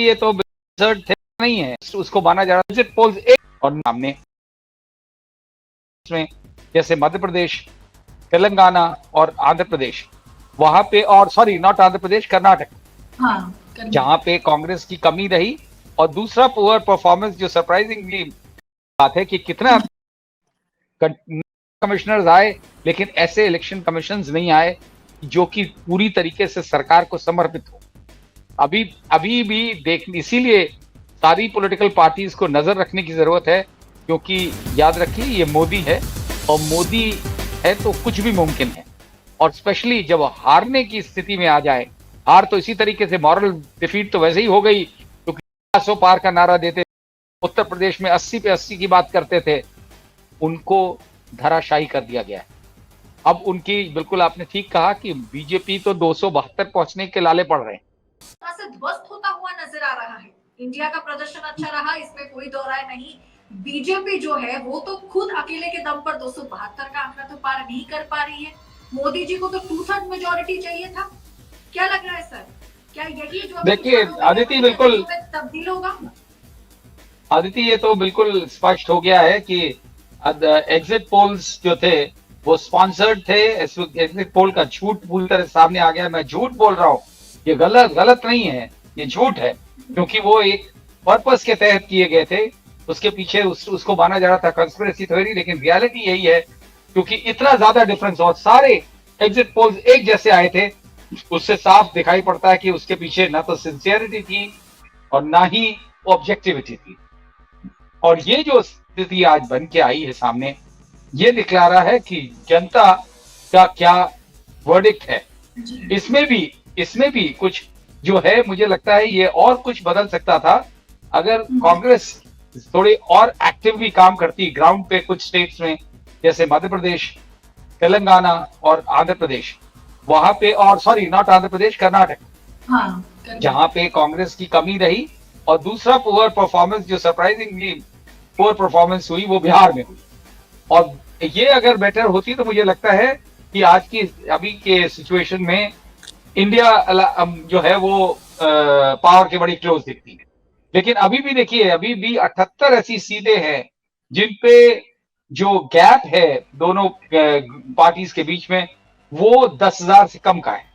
ये तो रिजल्ट थे नहीं है, उसको माना जा रहा है पोल्स एक और सामने में जैसे मध्य प्रदेश, तेलंगाना और आंध्र प्रदेश, वहां पे, और सॉरी नॉट आंध्र प्रदेश, कर्नाटक, जहां पे कांग्रेस की कमी रही। और दूसरा पुअर परफॉर्मेंस जो सरप्राइजिंगली बात है कि कितना कमिश्नर्स आए लेकिन ऐसे इलेक्शन कमीशंस नहीं आए जो कि पूरी तरीके से सरकार को समर्पित हो। अभी भी इसीलिए सारी पॉलिटिकल पार्टीज को नजर रखने की जरूरत है, क्योंकि याद रखिए ये मोदी है, और मोदी है तो कुछ भी मुमकिन है। और स्पेशली जब हारने की स्थिति में आ जाए, हार तो इसी तरीके से, मॉरल डिफीट तो वैसे ही हो गई, क्योंकि 500 पार का नारा देते, उत्तर प्रदेश में 80 पे 80 की बात करते थे, उनको धराशायी कर दिया गया है। अब उनकी, बिल्कुल आपने ठीक कहा कि बीजेपी तो 272 पहुंचने के लाले पड़ रहे हैं, से ध्वस्त होता हुआ नजर आ रहा है। इंडिया का प्रदर्शन अच्छा रहा, इसमें कोई दो राय नहीं। बीजेपी जो है वो तो खुद अकेले के दम पर 272 का आंकड़ा तो पार नहीं कर पा रही है। मोदी जी को तो 2/3 मेजोरिटी चाहिए था। क्या लग रहा है सर, क्या यही जो देखिए आदित्य, बिल्कुल तब्दील होगा? आदित्य, ये तो बिल्कुल स्पष्ट हो गया है कि एग्जिट पोल्स जो थे वो स्पॉन्सर्ड थे। एग्जिट पोल का झूठ पूरी तरह सामने आ गया। मैं झूठ बोल रहा हूँ, ये गलत नहीं है, ये झूठ है, क्योंकि वो एक पर्पस के तहत किए गए थे। उसके पीछे उसको माना जा रहा था कंस्पिरेसी थ्योरी, लेकिन रियलिटी यही है, क्योंकि इतना ज्यादा डिफरेंस और सारे एग्जिट पोल्स एक जैसे आए थे, उससे साफ दिखाई पड़ता है कि उसके पीछे ना तो सिंसियरिटी थी और ना ही ऑब्जेक्टिविटी थी। और ये जो स्थिति आज बन के आई है सामने, ये दिखला रहा है कि जनता का क्या वर्डिक्ट है। इसमें भी कुछ जो है, मुझे लगता है ये और कुछ बदल सकता था अगर कांग्रेस थोड़ी और एक्टिवली काम करती ग्राउंड पे कुछ स्टेट्स में, जैसे मध्य प्रदेश, तेलंगाना और आंध्र प्रदेश, वहां पे, और सॉरी नॉट आंध्र प्रदेश, कर्नाटक, जहां पे कांग्रेस की कमी रही। और दूसरा पुअर परफॉर्मेंस जो सरप्राइजिंगली पुअर परफॉर्मेंस हुई वो बिहार में हुई। और ये अगर बेटर होती तो मुझे लगता है कि आज की अभी के सिचुएशन में इंडिया जो है वो पावर के बड़ी क्लोज दिखती है। लेकिन अभी भी देखिए, अभी भी 78 ऐसी सीटें हैं जिन पे जो गैप है दोनों पार्टीज के बीच में वो 10,000 से कम का है।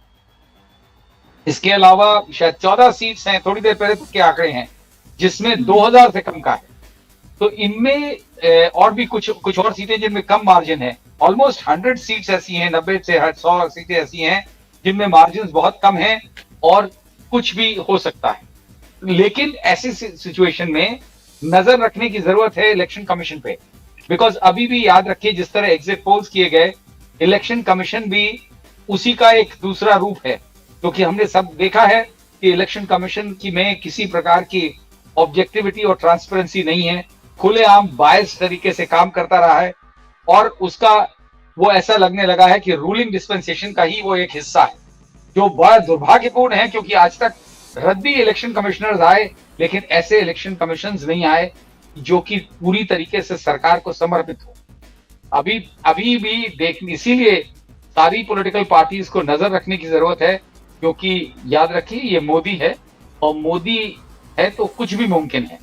इसके अलावा शायद 14 सीट्स हैं, थोड़ी देर पहले के आंकड़े हैं, जिसमें 2,000 से कम का है। तो इनमें और भी कुछ और सीटें जिनमें कम मार्जिन है। ऑलमोस्ट 100 सीट्स ऐसी हैं, 90 से 100 सीटें ऐसी हैं जिनमें मार्जिन बहुत कम है और कुछ भी हो सकता है। लेकिन ऐसी सिचुएशन में नजर रखने की जरूरत है इलेक्शन कमीशन पे, बिकॉज अभी भी याद रखिए जिस तरह एग्जिट पोल्स किए गए, इलेक्शन कमीशन भी उसी का एक दूसरा रूप है, क्योंकि हमने सब देखा है कि इलेक्शन कमीशन की में किसी प्रकार की ऑब्जेक्टिविटी और ट्रांसपेरेंसी नहीं है, खुलेआम बायस तरीके से काम करता रहा है। और उसका वो ऐसा लगने लगा है कि रूलिंग डिस्पेंसेशन का ही वो एक हिस्सा है, जो बड़ा दुर्भाग्यपूर्ण है, क्योंकि आज तक रद्दी इलेक्शन कमिश्नर्स आए लेकिन ऐसे इलेक्शन कमीशंस नहीं आए जो कि पूरी तरीके से सरकार को समर्पित हो। अभी भी इसीलिए सारी पॉलिटिकल पार्टीज को नजर रखने की जरूरत है, क्योंकि याद रखिए ये मोदी है, और मोदी है तो कुछ भी मुमकिन है।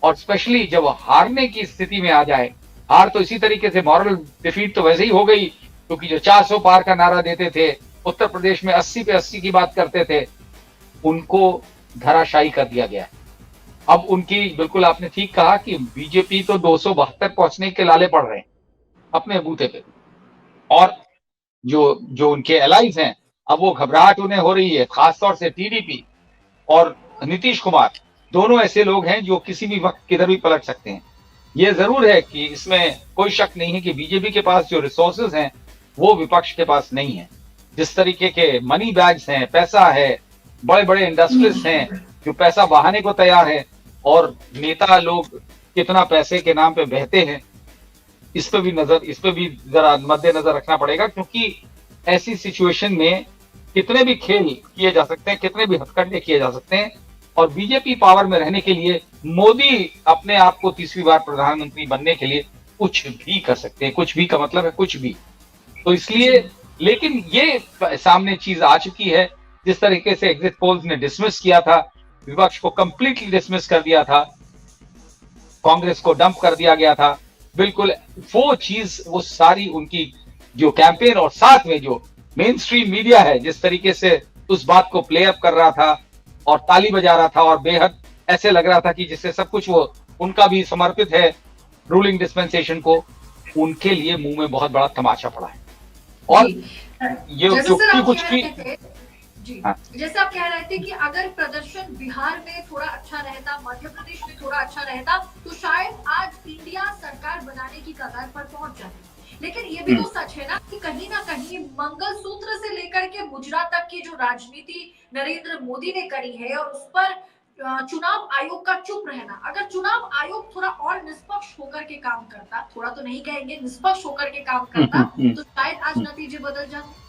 और स्पेशली जब हारने की स्थिति में आ जाए, हार तो इसी तरीके से, मॉरल डिफीट तो वैसे ही हो गई, क्योंकि जो 400 पार का नारा देते थे, उत्तर प्रदेश में 80 पे 80 की बात करते थे, उनको धराशायी कर दिया गया है। अब उनकी, बिल्कुल आपने ठीक कहा कि बीजेपी तो 272 पहुंचने के लाले पड़ रहे हैं अपने बूथे पे, और जो उनके एलाइज हैं, अब वो घबराहट उन्हें हो रही है। खासतौर से टीडीपी और नीतीश कुमार, दोनों ऐसे लोग हैं जो किसी भी वक्त किधर भी पलट सकते हैं। ये जरूर है कि इसमें कोई शक नहीं है कि बीजेपी के पास जो रिसोर्सेज हैं वो विपक्ष के पास नहीं है। जिस तरीके के मनी बैग्स हैं, पैसा है, बड़े बड़े इंडस्ट्रीज हैं जो पैसा बहाने को तैयार है, और नेता लोग कितना पैसे के नाम पे बहते हैं, इस पे भी जरा मद्देनजर रखना पड़ेगा, क्योंकि ऐसी सिचुएशन में कितने भी खेल किए जा सकते हैं, कितने भी हथकंडे किए जा सकते हैं, और बीजेपी पावर में रहने के लिए मोदी अपने आप को तीसरी बार प्रधानमंत्री बनने के लिए कुछ भी कर सकते हैं। कुछ भी का मतलब है कुछ भी। तो इसलिए, लेकिन ये सामने चीज आ चुकी है, जिस तरीके से एग्जिट पोल्स ने डिसमिस किया था विपक्ष को कंप्लीटली डिसमिस कर दिया था, कांग्रेस को डंप कर दिया गया था। बिल्कुल वो चीज, वो सारी उनकी जो कैंपेन और साथ में जो मेन स्ट्रीम मीडिया है जिस तरीके से उस बात को प्ले अप कर रहा था और ताली बजा रहा था और बेहद ऐसे लग रहा था कि जिससे सब कुछ वो उनका भी समर्पित है रूलिंग डिस्पेंसेशन को, उनके लिए मुंह में बहुत बड़ा तमाचा पड़ा है। और ये जो कुछ की जी, हाँ। जैसे आप कह रहे थे कि अगर प्रदर्शन बिहार में थोड़ा अच्छा रहता, मध्य प्रदेश में थोड़ा अच्छा रहता, तो शायद आज इंडिया सरकार बनाने की कगार पर पहुंच जाती। लेकिन ये भी तो सच है ना कहीं मंगलसूत्र से लेकर के गुजरात तक की जो राजनीति नरेंद्र मोदी ने करी है और उस पर चुनाव आयोग का चुप रहना, अगर चुनाव आयोग थोड़ा और निष्पक्ष होकर के काम करता, थोड़ा तो नहीं कहेंगे, निष्पक्ष होकर के काम करता, तो शायद आज नतीजे बदल जाते।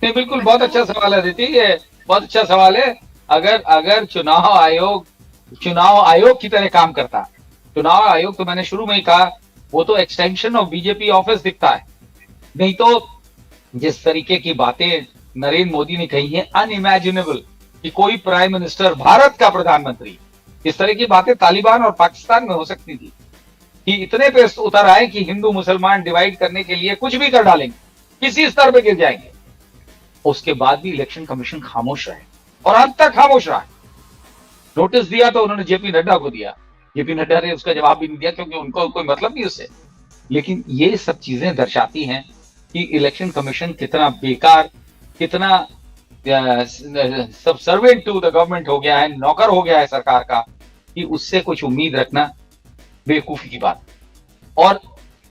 नहीं, बिल्कुल बहुत अच्छा सवाल है दीदी, ये बहुत अच्छा सवाल है। अगर चुनाव आयोग की तरह काम करता, चुनाव आयोग तो मैंने शुरू में ही कहा वो तो एक्सटेंशन ऑफ बीजेपी ऑफिस दिखता है। नहीं तो जिस तरीके की बातें नरेंद्र मोदी ने कही है, अनइमेजिनेबल कि कोई प्राइम मिनिस्टर, भारत का प्रधानमंत्री, इस तरह की बातें तालिबान और पाकिस्तान में हो सकती थी कि इतने पे उतर आए कि हिंदू मुसलमान डिवाइड करने के लिए कुछ भी कर डालेंगे, किसी स्तर पे गिर जाएंगे। उसके बाद भी इलेक्शन कमीशन खामोश रहे और अब तक खामोश रहा। नोटिस दिया तो उन्होंने जेपी नड्डा को दिया, जेपी नड्डा ने उसका जवाब भी नहीं दिया क्योंकि उनको कोई मतलब नहीं उससे। लेकिन ये सब चीजें दर्शाती हैं कि इलेक्शन कमीशन कितना बेकार, कितना सब सर्वेंट टू द गवर्नमेंट हो गया है, नौकर हो गया है सरकार का, कि उससे कुछ उम्मीद रखना बेवकूफी की बात। और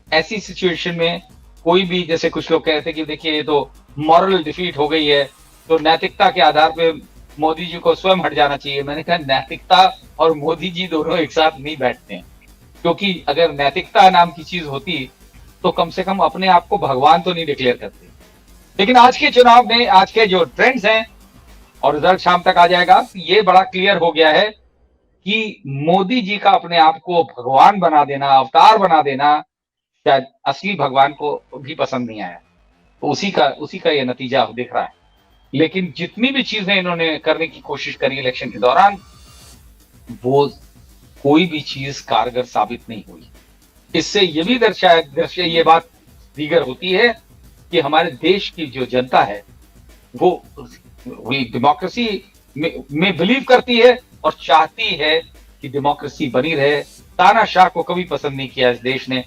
ऐसी सिचुएशन में कोई भी, जैसे कुछ लोग कहते हैं कि देखिए ये तो मॉरल डिफीट हो गई है, तो नैतिकता के आधार पे मोदी जी को स्वयं हट जाना चाहिए। मैंने कहा नैतिकता और मोदी जी दोनों एक साथ नहीं बैठते हैं, क्योंकि अगर नैतिकता नाम की चीज होती तो कम से कम अपने आप को भगवान तो नहीं डिक्लेयर करते। लेकिन आज के चुनाव में, आज के जो ट्रेंड्स हैं, और रिजल्ट शाम तक आ जाएगा, ये बड़ा क्लियर हो गया है कि मोदी जी का अपने आप को भगवान बना देना, अवतार बना देना, शायद असली भगवान को भी पसंद नहीं आया। तो उसी का ये नतीजा दिख रहा है। लेकिन जितनी भी चीजें इन्होंने करने की कोशिश करी इलेक्शन के दौरान, वो कोई भी चीज कारगर साबित नहीं हुई। इससे ये भी ये बात दीगर होती है कि हमारे देश की जो जनता है वो डेमोक्रेसी में बिलीव करती है और चाहती है कि डेमोक्रेसी बनी रहे। तानाशाह को कभी पसंद नहीं किया इस देश ने।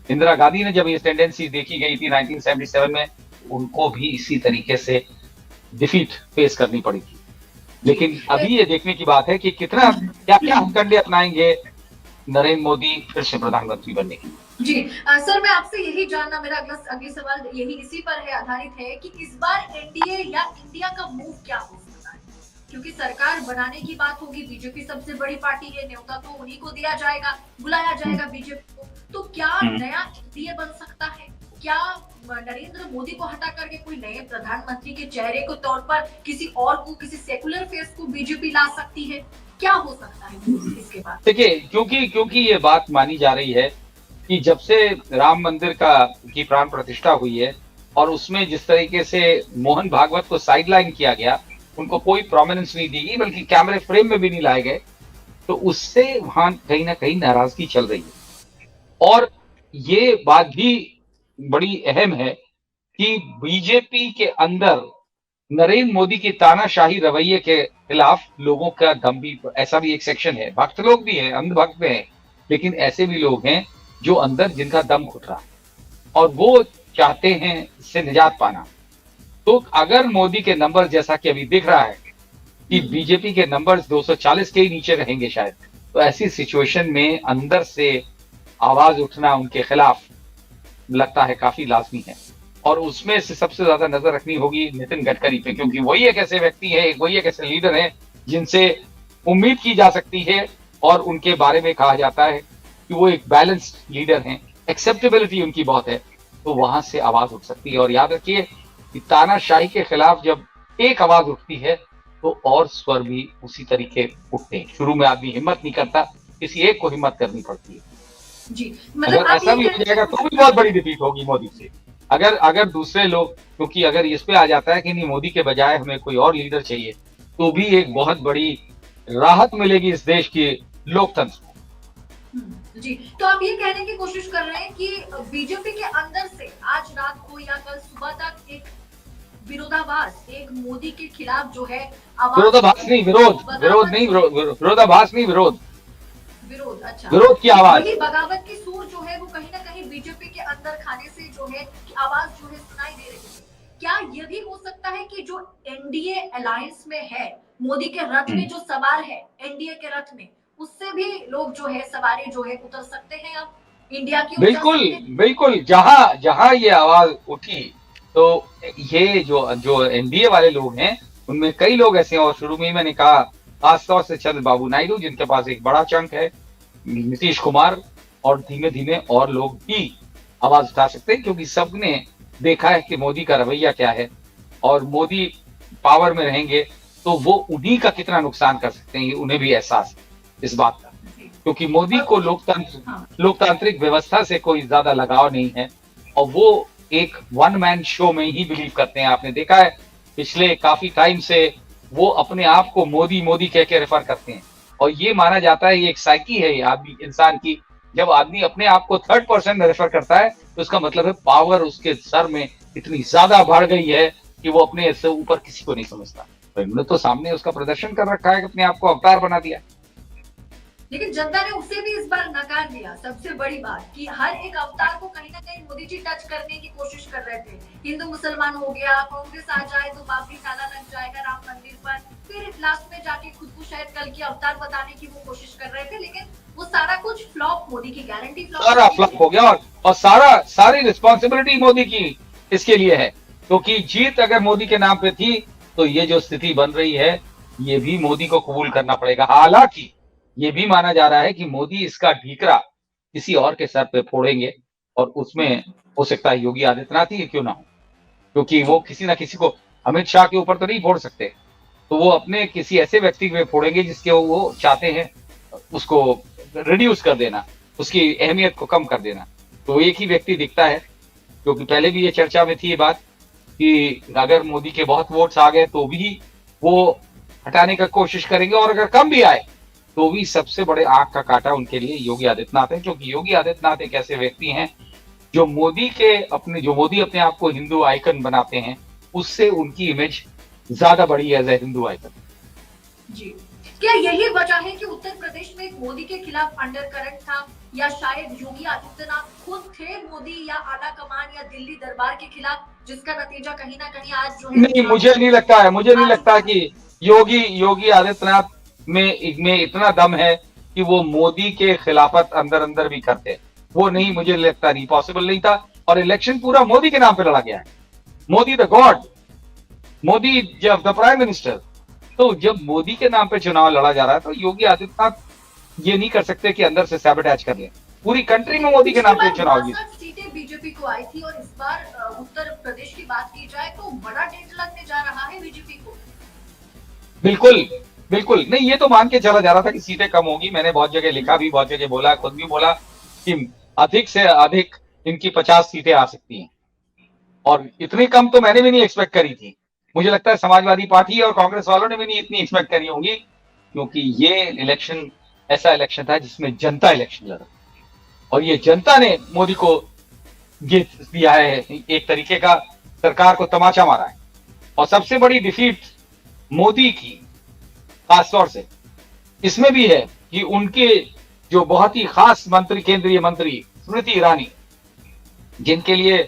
इंदिरा गांधी ने जब ये टेंडेंसी देखी गई थी 1977 में, उनको भी इसी तरीके से डिफीट फेस करनी पड़ी थी। लेकिन अभी ये देखने की बात है कि कितना क्या हथकंडे अपनाएंगे नरेंद्र मोदी फिर से प्रधानमंत्री बनने के लिए। जी सर, मैं आपसे यही जानना, मेरा अगला सवाल यही इसी पर है, आधारित है कि इस बार एनडीए या इंडिया का मूव क्या हो सकता है, क्योंकि सरकार बनाने की बात होगी, बीजेपी सबसे बड़ी पार्टी है, न्योता तो उन्हीं को दिया जाएगा, बुलाया जाएगा बीजेपी को, तो क्या नया एनडीए बन सकता है? क्या नरेंद्र मोदी को हटा करके कोई नए प्रधानमंत्री के चेहरे के तौर पर किसी और को, किसी सेकुलर फेस को बीजेपी ला सकती है? क्या हो सकता है इसके बाद? देखिए, क्योंकि ये बात मानी जा रही है कि जब से राम मंदिर की प्राण प्रतिष्ठा हुई है और उसमें जिस तरीके से मोहन भागवत को साइडलाइन किया गया, उनको कोई प्रोमिनेंस नहीं दी गई, बल्कि कैमरे फ्रेम में भी नहीं लाए गए, तो उससे वहां कहीं ना कहीं नाराजगी चल रही है। और ये बात भी बड़ी अहम है कि बीजेपी के अंदर नरेंद्र मोदी की तानाशाही रवैये के खिलाफ लोगों का दम भी, ऐसा भी एक सेक्शन है, भक्त लोग भी हैं, अंधभक्त हैं, लेकिन ऐसे भी लोग हैं जो अंदर जिनका दम घुट रहा है और वो चाहते हैं इससे निजात पाना। तो अगर मोदी के नंबर, जैसा कि अभी दिख रहा है कि बीजेपी के नंबर्स 240 के ही नीचे रहेंगे शायद, तो ऐसी सिचुएशन में अंदर से आवाज उठना उनके खिलाफ लगता है काफी लाजमी है। और उसमें से सबसे ज्यादा नजर रखनी होगी नितिन गडकरी पे, क्योंकि वही एक ऐसे व्यक्ति है, वही एक ऐसे लीडर है जिनसे उम्मीद की जा सकती है और उनके बारे में कहा जाता है कि वो एक बैलेंस्ड लीडर हैं, एक्सेप्टेबिलिटी उनकी बहुत है, तो वहां से आवाज उठ सकती है। और याद रखिए कि तानाशाही के खिलाफ जब एक आवाज उठती है तो और स्वर भी उसी तरीके उठते हैं। शुरू में आदमी हिम्मत नहीं करता, किसी एक को हिम्मत करनी पड़ती है। जी, अगर ऐसा भी हो जाएगा तो भी बहुत बड़ी डिफीट होगी मोदी से। अगर दूसरे लोग, क्योंकि अगर इस पे आ जाता है कि नहीं मोदी के बजाय हमें कोई और लीडर चाहिए, तो भी एक बहुत बड़ी राहत मिलेगी इस देश की लोकतंत्र को। जी, तो आप ये कहने की कोशिश कर रहे हैं कि बीजेपी के अंदर से आज रात को या कल सुबह तक एक विरोधाभास, एक मोदी के खिलाफ जो है आवाज, विरोधाभास नहीं, विरोध नहीं, विरोधाभास नहीं, विरोध अच्छा, विरोध की आवाज, वही बगावत की सूर जो है वो कहीं ना कहीं बीजेपी के अंदर खाने से जो है आवाज जो है सुनाई दे रही है। क्या ये भी हो सकता है कि जो एनडीए अलायंस में है, मोदी के रथ में जो सवार है, एनडीए के रथ में, उससे भी लोग जो है सवारी जो है उतर सकते हैं अब इंडिया की? बिल्कुल बिल्कुल, जहां जहां ये आवाज उठी तो ये जो एनडीए वाले लोग हैं उनमें कई लोग ऐसे हैं, और शुरू में ही मैंने कहा खासतौर से चंद्रबाबू नायडू जिनके पास एक बड़ा चंक है, नीतीश कुमार, और धीमे धीमे और लोग भी आवाज उठा सकते हैं, क्योंकि सबने देखा है कि मोदी का रवैया क्या है, और मोदी पावर में रहेंगे तो वो उन्हीं का कितना नुकसान कर सकते हैं, उन्हें भी एहसास है इस बात का, क्योंकि मोदी को लोकतांत्रिक व्यवस्था से कोई ज्यादा लगाव नहीं है, और वो एक वन मैन शो में ही बिलीव करते हैं। आपने देखा है पिछले काफी टाइम से वो अपने आप को मोदी मोदी कह के रेफर करते हैं, और ये माना जाता है, ये एक साइकी है आदमी इंसान की, जब आदमी अपने आप को थर्ड पर्सन में रेफर करता है तो उसका मतलब है पावर उसके सर में इतनी ज्यादा बढ़ गई है कि वो अपने से ऊपर किसी को नहीं समझता। तो इन्होंने तो सामने उसका प्रदर्शन कर रखा है कि अपने आप को अवतार बना दिया, लेकिन जनता ने उसे भी इस बार नकार दिया। सबसे बड़ी बात कि हर एक अवतार को कहीं ना कहीं मोदी जी टच करने की कोशिश कर रहे थे। हिंदू मुसलमान हो गया, कांग्रेस आ जाए तो बाबरी ताला लग जाएगा राम मंदिर पर, फिर लास्ट में जाके खुद को शायद कल की अवतार बताने की वो कोशिश कर रहे थे, लेकिन वो सारा कुछ फ्लॉप, मोदी की गारंटी सारा फ्लॉप हो गया, और सारी रिस्पॉन्सिबिलिटी मोदी की इसके लिए है, क्योंकि जीत अगर मोदी के नाम पे थी तो ये जो स्थिति बन रही है ये भी मोदी को कबूल करना पड़ेगा। हालांकि ये भी माना जा रहा है कि मोदी इसका ठीकरा किसी और के सर पे फोड़ेंगे, और उसमें हो सकता है योगी आदित्यनाथ ही क्यों ना हो, क्योंकि वो किसी ना किसी को, अमित शाह के ऊपर तो नहीं फोड़ सकते, तो वो अपने किसी ऐसे व्यक्ति पे फोड़ेंगे जिसके वो चाहते हैं उसको रिड्यूस कर देना, उसकी अहमियत को कम कर देना। तो एक ही व्यक्ति दिखता है, क्योंकि पहले भी ये चर्चा में थी ये बात कि अगर मोदी के बहुत वोट्स आ गए तो भी वो हटाने का कोशिश करेंगे, और अगर कम भी आए तो भी सबसे बड़े आंख का काटा उनके लिए योगी आदित्यनाथ है, क्योंकि योगी आदित्यनाथ एक ऐसे व्यक्ति हैं जो मोदी अपने आप को हिंदू आइकन बनाते हैं, उससे उनकी इमेज ज्यादा बड़ी है एज ए हिंदू आइकन। जी, क्या यही वजह है कि उत्तर प्रदेश में मोदी के खिलाफ अंडर करंट था, या शायद योगी आदित्यनाथ खुद थे मोदी या आला कमान या दिल्ली दरबार के खिलाफ, जिसका नतीजा कहीं ना कहीं आज जो है? नहीं, मुझे नहीं लगता कि योगी आदित्यनाथ में इतना दम है कि वो मोदी के खिलाफत अंदर अंदर भी करते, वो नहीं, मुझे लगता नहीं, पॉसिबल नहीं था, और इलेक्शन पूरा मोदी के नाम पे लड़ा गया है। मोदी द गॉड, मोदी जब द प्राइम मिनिस्टर, तो जब मोदी के नाम पे चुनाव लड़ा जा रहा है तो योगी आदित्यनाथ ये नहीं कर सकते कि अंदर से सैबोटेज कर ले। पूरी कंट्री में मोदी के नाम पे चुनाव जीते। सीटें बीजेपी को आई थी, और इस बार उत्तर प्रदेश की बात की जाए तो बड़ा टेंट लगने जा रहा है बीजेपी को। बिल्कुल बिल्कुल नहीं, ये तो मान के चला जा रहा था कि सीटें कम होगी, मैंने बहुत जगह लिखा भी, बहुत जगह बोला, खुद भी बोला कि अधिक से अधिक इनकी 50 सीटें आ सकती हैं, और इतनी कम तो मैंने भी नहीं एक्सपेक्ट करी थी। मुझे लगता है समाजवादी पार्टी और कांग्रेस वालों ने भी नहीं इतनी एक्सपेक्ट करी होंगी, क्योंकि ये इलेक्शन ऐसा इलेक्शन था जिसमें जनता इलेक्शन लड़ा, और ये जनता ने मोदी को ये दिया है, एक तरीके का सरकार को तमाचा मारा है। और सबसे बड़ी डिफीट मोदी की खासतौर से इसमें भी है कि उनके जो बहुत ही खास मंत्री, केंद्रीय मंत्री स्मृति ईरानी, जिनके लिए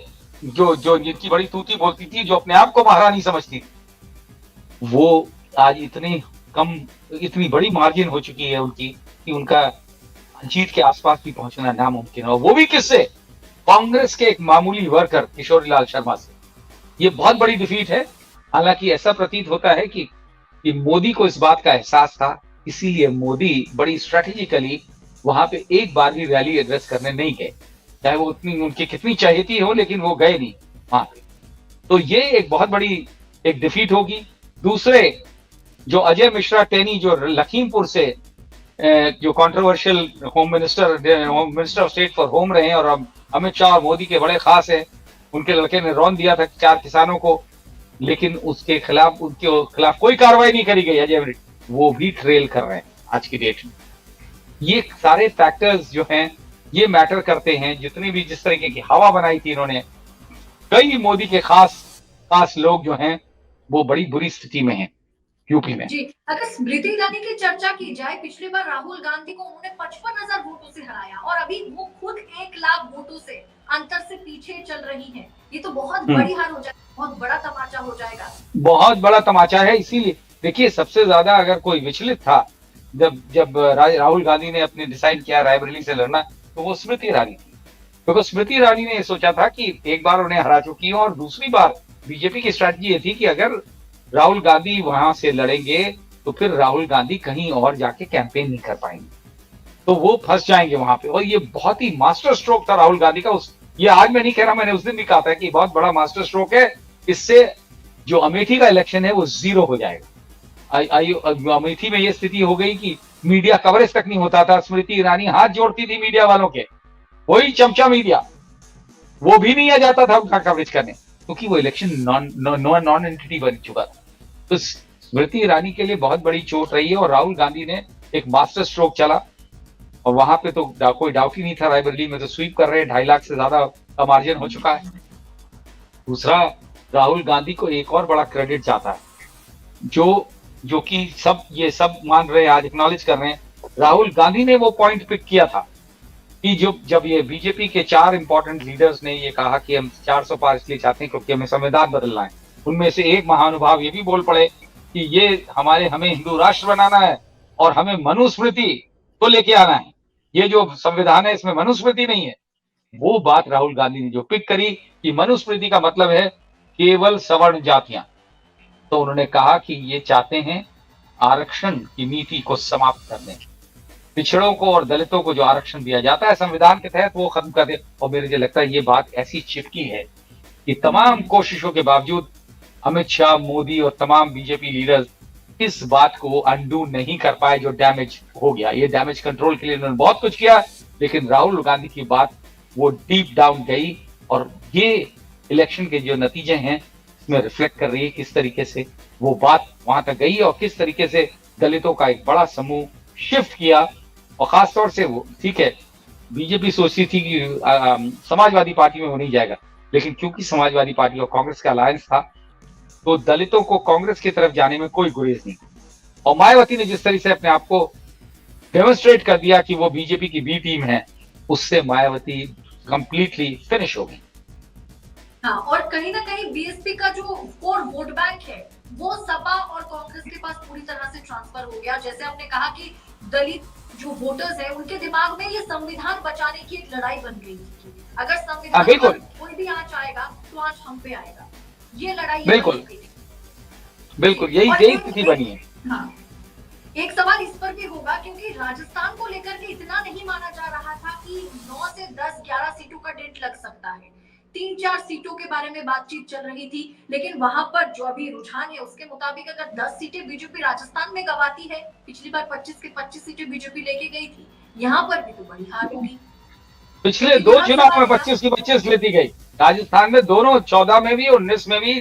जिनकी बड़ी तूती बोलती थी, जो अपने आप को महारानी समझती थी, वो आज इतनी बड़ी मार्जिन हो चुकी है उनकी कि उनका जीत के आसपास भी पहुंचना नामुमकिन है, वो भी किससे? कांग्रेस के एक मामूली वर्कर किशोरीलाल शर्मा से। ये बहुत बड़ी डिफीट है। हालांकि ऐसा प्रतीत होता है कि मोदी को इस बात का एहसास था, इसीलिए मोदी बड़ी स्ट्रेटेजिकली वहां पे एक बार भी रैली एड्रेस करने नहीं गए, चाहे वो उनकी कितनी चहेती हो, लेकिन वो गए नहीं वहां पे। तो ये एक बहुत बड़ी एक डिफीट होगी। दूसरे जो अजय मिश्रा टेनी, जो लखीमपुर से जो controversial home minister of state for home रहे हैं, और अमित शाह और मोदी के बड़े खास हैं, उनके लड़के ने रौंद दिया था 4 किसानों को, लेकिन उनके खिलाफ कोई कार्रवाई नहीं करी गई अजय वो भी ट्रेल कर रहे हैं आज की डेट में। ये सारे फैक्टर्स जो हैं ये मैटर करते हैं। जितनी भी जिस तरीके की हवा बनाई थी इन्होंने, कई मोदी के खास खास लोग जो हैं वो बड़ी बुरी स्थिति में हैं यूपी में। जी, अगर स्मृति ईरानी की चर्चा की जाए, पिछली बार राहुल गांधी को उन्होंने 55,000 वोटों से हराया और अभी वो खुद 1 लाख वोटों से अंतर से पीछे चल रही हैं। ये तो बहुत बड़ी हार हो जाएगी, बहुत बड़ा तमाचा हो जाएगा। बहुत बड़ा तमाचा है। इसीलिए देखिए, सबसे ज्यादा अगर कोई विचलित था जब जब राहुल गांधी ने अपने डिसाइड किया रायबरेली से लड़ना, तो वो स्मृति ईरानी थी। क्योंकि स्मृति ईरानी ने ये सोचा था कि एक बार उन्हें हरा चुकी है और दूसरी बार बीजेपी की स्ट्रैटेजी ये थी कि अगर राहुल गांधी वहां से लड़ेंगे तो फिर राहुल गांधी कहीं और जाके कैंपेन नहीं कर पाएंगे, तो वो फंस जाएंगे वहां पे। और ये बहुत ही मास्टर स्ट्रोक था राहुल गांधी का। ये आज मैं नहीं कह रहा, मैंने उस दिन भी कहा था कि बहुत बड़ा मास्टर स्ट्रोक है। इससे जो अमेठी का इलेक्शन है वो जीरो हो जाएगा। अमेठी में ये स्थिति हो गई कि मीडिया कवरेज तक नहीं होता था। स्मृति ईरानी हाथ जोड़ती थी मीडिया वालों के, वही चमचा मीडिया, वो भी नहीं आ जाता था उनका कवरेज करने, क्योंकि वो इलेक्शन नॉन एंटिटी बन चुका था। तो स्मृति ईरानी के लिए बहुत बड़ी चोट रही है। और राहुल गांधी ने एक मास्टर स्ट्रोक चला और वहां पे तो कोई डाउट ही नहीं था। रायबरेली में तो स्वीप कर रहे हैं, 2.5 लाख से ज्यादा का मार्जिन हो चुका है। दूसरा, राहुल गांधी को एक और बड़ा क्रेडिट जाता है, जो कि सब मान रहे हैं, आज एक्नॉलेज कर रहे हैं। राहुल गांधी ने वो पॉइंट पिक किया था कि जब ये बीजेपी के 4 इंपॉर्टेंट लीडर्स ने ये कहा कि हम 400 पार इसलिए चाहते हैं क्योंकि हमें संविधान बदलना है, उनमें से एक महानुभाव ये भी बोल पड़े कि ये हमें हिंदू राष्ट्र बनाना है और हमें मनुस्मृति को लेके आना है। ये जो संविधान है इसमें मनुस्मृति नहीं है। वो बात राहुल गांधी ने जो पिक करी कि मनुस्मृति का मतलब है केवल सवर्ण जातियां, तो उन्होंने कहा कि ये चाहते हैं आरक्षण की नीति को समाप्त कर दें, पिछड़ों को और दलितों को जो आरक्षण दिया जाता है संविधान के तहत वो खत्म कर दे। और मुझे लगता है ये बात ऐसी चिपकी है कि तमाम कोशिशों के बावजूद अमित शाह, मोदी और तमाम बीजेपी लीडर्स इस बात को अंडू नहीं कर पाए जो डैमेज हो गया। ये डैमेज कंट्रोल के लिए उन्होंने बहुत कुछ किया, लेकिन राहुल गांधी की बात वो डीप डाउन गई और ये इलेक्शन के जो नतीजे हैं इसमें रिफ्लेक्ट कर रही है किस तरीके से वो बात वहां तक गई और किस तरीके से दलितों का एक बड़ा समूह शिफ्ट किया। और खासतौर से वो, ठीक है, बीजेपी सोचती थी कि समाजवादी पार्टी में वो नहीं जाएगा, लेकिन क्योंकि समाजवादी पार्टी और कांग्रेस का अलायंस था तो दलितों को कांग्रेस की तरफ जाने में कोई गुरेज नहीं। और मायावती ने जिस तरह से अपने आप को डेमोन्स्ट्रेट कर दिया कि वो बीजेपी की बी टीम है, उससे मायावती कंप्लीटली फिनिश हो गई। हाँ, और कहीं ना कहीं बीएसपी का जो कोर वोट बैंक है वो सपा और कांग्रेस के पास पूरी तरह से ट्रांसफर हो गया। जैसे आपने कहा कि दलित जो वोटर्स है उनके दिमाग में ये संविधान बचाने की एक लड़ाई बन गई थी। अगर संविधान पर कोई भी आंच आएगा तो आंच हम पे आएगा, ये लड़ाई बिल्कुल यही स्थिति बनी है। हाँ, एक सवाल इस पर भी होगा क्योंकि राजस्थान को लेकर के इतना नहीं माना जा रहा था कि 9 से 10-11 सीटों का डेंट लग सकता है। 3-4 सीटों के बारे में बातचीत चल रही थी, लेकिन वहां पर जो अभी रुझान है उसके मुताबिक अगर 10 सीटें बीजेपी राजस्थान में गवाती है, पिछली बार 25 के 25 सीटें बीजेपी लेके गई थी, यहाँ पर भी तो बड़ी हार होगी। पिछले 2 चुनाव में 25 की 25 लेती गई राजस्थान में, दोनों 14 में भी 19 में भी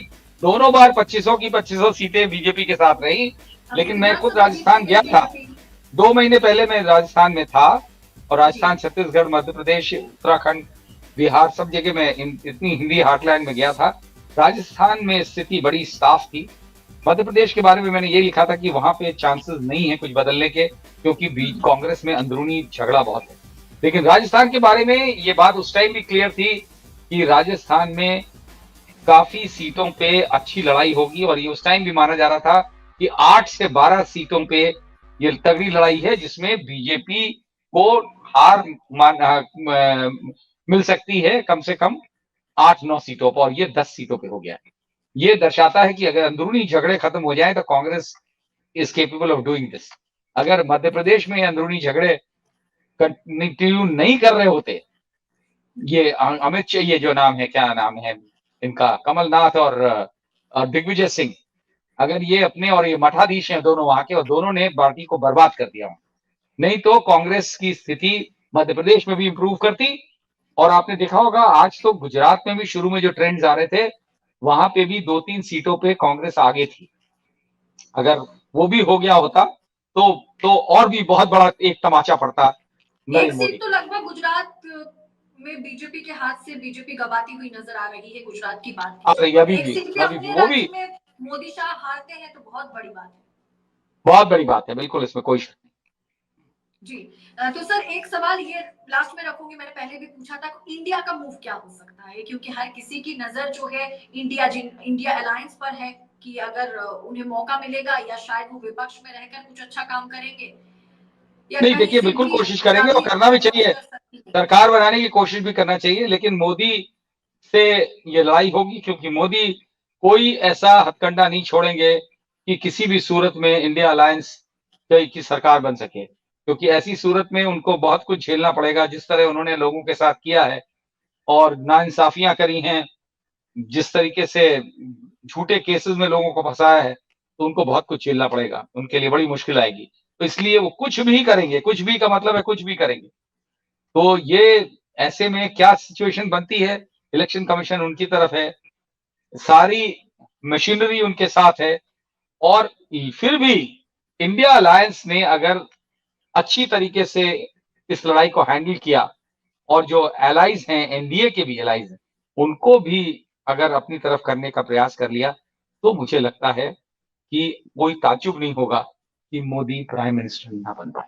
दोनों बार 2500 की 2500 सीटें बीजेपी के साथ रही। लेकिन मैं खुद राजस्थान गया था, 2 महीने पहले मैं राजस्थान में था और राजस्थान, छत्तीसगढ़, मध्य प्रदेश, उत्तराखंड, बिहार, सब जगह में इतनी हिंदी हार्टलैंड में गया था। राजस्थान में स्थिति बड़ी साफ थी। मध्य प्रदेश के बारे में मैंने ये लिखा था कि वहां पे चांसेस नहीं है कुछ बदलने के, क्योंकि कांग्रेस में अंदरूनी झगड़ा बहुत है। लेकिन राजस्थान के बारे में ये बात उस टाइम भी क्लियर थी कि राजस्थान में काफी सीटों पे अच्छी लड़ाई होगी और ये उस टाइम भी माना जा रहा था कि 8 से 12 सीटों पे ये तगड़ी लड़ाई है जिसमें बीजेपी को हार मिल सकती है, कम से कम 8-9 सीटों पर, और ये 10 सीटों पे हो गया है। ये दर्शाता है कि अगर अंदरूनी झगड़े खत्म हो जाए तो Congress is capable of doing this. अगर मध्य प्रदेश में अंदरूनी झगड़े कंटिन्यू नहीं कर रहे होते, ये अमित शाह, ये जो नाम है, क्या नाम है इनका, कमलनाथ और दिग्विजय सिंह, अगर ये अपने, और ये मठाधीश हैं दोनों वहां के, और दोनों ने पार्टी को बर्बाद कर दिया, नहीं तो कांग्रेस की स्थिति मध्य प्रदेश में भी इंप्रूव करती। और आपने देखा होगा आज तो गुजरात में भी शुरू में जो ट्रेंड्स आ रहे थे वहां पे भी 2-3 सीटों पे कांग्रेस आगे थी। अगर वो भी हो गया होता तो और भी बहुत बड़ा एक तमाचा पड़ता एक नरेंद्र मोदी सीट तो लगभग गुजरात में बीजेपी के हाथ से बीजेपी गवाती हुई नजर आ रही है। गुजरात की बात आ की रही जाए है तो एक सीट भी अभी भी अपने वो भी राज्य में मोदी शाह हारते हैं तो बहुत बड़ी बात है। बहुत बड़ी बात है, बिल्कुल इसमें कोई शक नहीं। जी तो सर एक सवाल ये लास्ट में रखूंगी, मैंने पहले भी पूछा था, इंडिया का मूव क्या हो सकता है, क्योंकि हर किसी की नजर जो है इंडिया अलायंस पर है कि अगर उन्हें मौका मिलेगा या शायद वो विपक्ष में रहकर कुछ अच्छा काम करेंगे या नहीं कहीं देखिए, से बिल्कुल भी कोशिश करेंगे और आजादी करना भी चाहिए, कर सकती है। सरकार बनाने की कोशिश भी करना चाहिए, लेकिन मोदी से ये लड़ाई होगी क्योंकि मोदी कोई ऐसा हथकंडा नहीं छोड़ेंगे कि किसी भी सूरत में इंडिया अलायंस की सरकार बन सके, क्योंकि ऐसी सूरत में उनको बहुत कुछ झेलना पड़ेगा, जिस तरह उन्होंने लोगों के साथ किया है और नाइंसाफियां करी हैं, जिस तरीके से झूठे केसेस में लोगों को फंसाया है, तो उनको बहुत कुछ झेलना पड़ेगा, उनके लिए बड़ी मुश्किल आएगी। तो इसलिए वो कुछ भी करेंगे, कुछ भी का मतलब है कुछ भी करेंगे। तो ये ऐसे में क्या सिचुएशन बनती है, इलेक्शन कमीशन उनकी तरफ है, सारी मशीनरी उनके साथ है और फिर भी इंडिया अलायंस ने अगर अच्छी तरीके से इस लड़ाई को हैंडल किया और जो एलाइज हैं, एनडीए के भी एलाइज हैं, उनको भी अगर अपनी तरफ करने का प्रयास कर लिया, तो मुझे लगता है कि कोई ताज्जुब नहीं होगा कि मोदी प्राइम मिनिस्टर ना बन पाए।